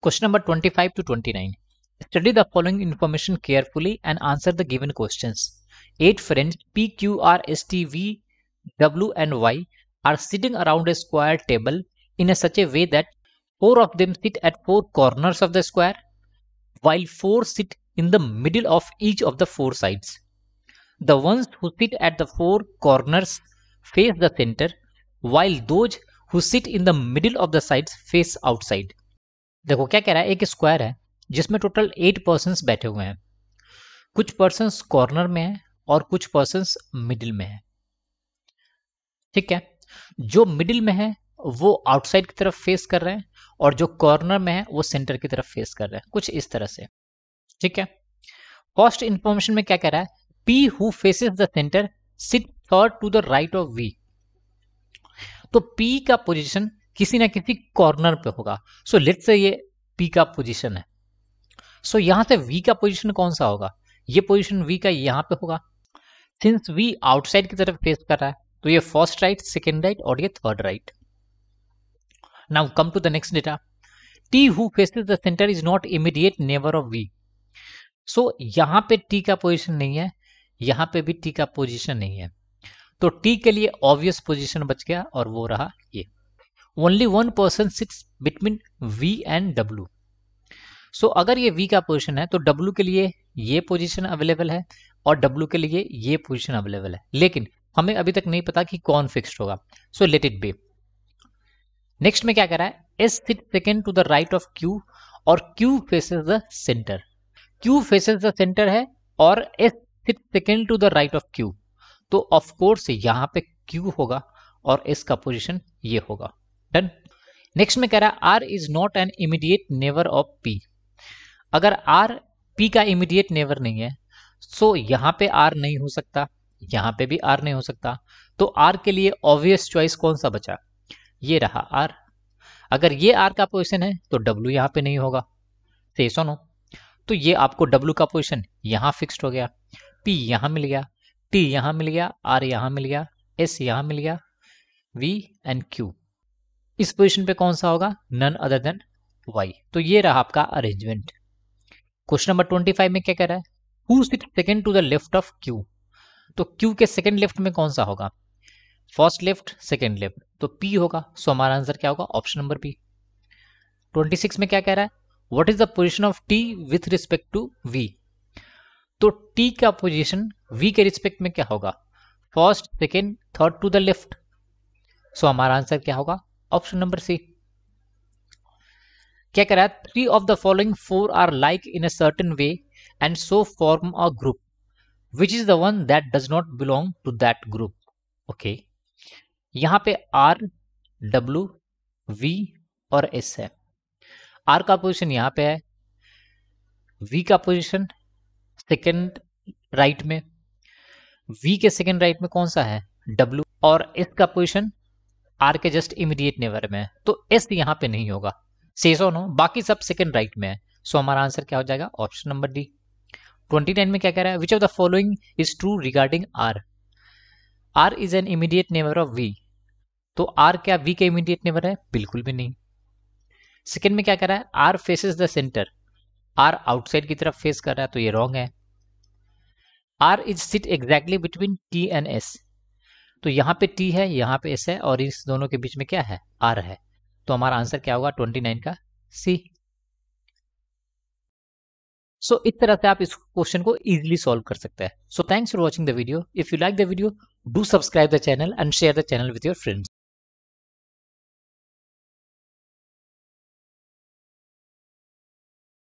Question number 25 to 29. Study the following information carefully and answer the given questions. 8 friends P, Q, R, S, T, V, W and Y are sitting around a square table in such a way that 4 of them sit at 4 corners of the square, while 4 sit in the middle of each of the 4 sides. The ones who sit at the 4 corners face the center, while those who sit in the middle of the sides face outside. देखो क्या कह रहा है, एक square है जिसमें total 8 persons बैठे हुए हैं. कुछ पर्सन्स कॉर्नर में हैं और कुछ पर्सन्स मिडिल में हैं. ठीक है, जो मिडिल में है वो आउटसाइड की तरफ फेस कर रहे हैं और जो कॉर्नर में है वो सेंटर की तरफ फेस कर रहे हैं, कुछ इस तरह से. ठीक है, फर्स्ट इंफॉर्मेशन में क्या कह रहा है, P who faces the center sit third to the right of V. तो P का पोजीशन किसी ना किसी कॉर्नर पे होगा. सो लेट्स से ये P का पोजीशन है. सो यहां से V का पोजीशन कौन सा होगा, ये पोजीशन V का यहां पे होगा. सिंस V आउटसाइड की तरफ फेस कर रहा है तो ये फर्स्ट राइट, सेकेंड राइट और ये third right. Now come to the next data. T who faces the center is not immediate neighbor of V. So यहां पे T का पोजीशन नहीं है, यहां पे भी T का पोजीशन नहीं है, तो T के लिए ऑब्वियस पोजीशन बच गया और वो रहा ये. Only one person sits between V and W. सो अगर ये V का पोजीशन है तो W के लिए ये पोजीशन अवेलेबल है और W के लिए ये पोजीशन अवेलेबल है, लेकिन हमें अभी तक नहीं पता कि कौन फिक्स्ड होगा. So let it be. Next में क्या कर रहा है, S sit second to the right of Q और Q faces the center. Q faces the center है और S sit second to the right of Q. तो ऑफ कोर्स यहां पे Q होगा और S का पोजीशन ये होगा. डन. नेक्स्ट में कह रहा है R is not an immediate neighbor of P. अगर R P का इमीडिएट नेबर नहीं है सो यहां पे R नहीं हो सकता, यहां पे भी R नहीं हो सकता, तो R के लिए ऑब्वियस चॉइस कौन सा बचा, ये रहा R. अगर ये R का पोजीशन है तो W यहां पे नहीं होगा. से सुनो, तो ये आपको W का पोजीशन यहां फिक्स्ड हो गया, P यहां मिल गया, T यहां मिल गया, R यहां मिल गया, S यहां मिल गया, V एंड Q. इस पोजीशन पे कौन सा होगा, नन अदर देन Y. तो ये रहा आपका अरेंजमेंट. क्वेश्चन नंबर 25 में क्या कह रहा है, who sit second to the left of Q. तो Q के सेकंड लेफ्ट में कौन सा होगा, फर्स्ट लेफ्ट सेकंड लेफ्ट, तो P होगा. सो हमारा आंसर क्या होगा, ऑप्शन नंबर P. 26 में क्या कह रहा है, what is the position of T with respect to V. तो T का पोजीशन V के रिस्पेक्ट में क्या होगा, first second third to the left. So हमारा आंसर क्या होगा, ऑप्शन नंबर सी. क्या कह रहा है, 3 of the following 4 are like in a certain way and so form a group, which is the one that does not belong to that group. Okay, यहां पे R, W, V और S है. R का position यहां पे है, V का position second right में, V के सेकेंड राइट में कौन सा है, W, और S का पोजीशन R के जस्ट इमीडिएट नेबर में है, तो S यहां पे नहीं होगा. सेस और नो, बाकी सब सेकेंड राइट में है. सो हमारा आंसर क्या हो जाएगा, ऑप्शन नंबर डी. 29 में क्या कह रहा है, which of the following is true regarding R. R is an immediate neighbor of V. तो R क्या V के इमीडिएट नेबर है, बिल्कुल भी नहीं. सेकेंड में क्या कह रहा है, R faces the centre. R outside की तरफ फेस कर रहा है, तो ये रॉन्ग है. R is seat exactly between T and S. तो यहाँ पे T है, यहाँ पे S है और इस दोनों के बीच में क्या है, R है. तो हमारा आंसर क्या होगा, 29 का C. सो इस तरह से आप इस क्वेश्चन को इजीली सॉल्व कर सकते हैं. So thanks for watching the video. If you like the video, do subscribe the channel and share the channel with your friends.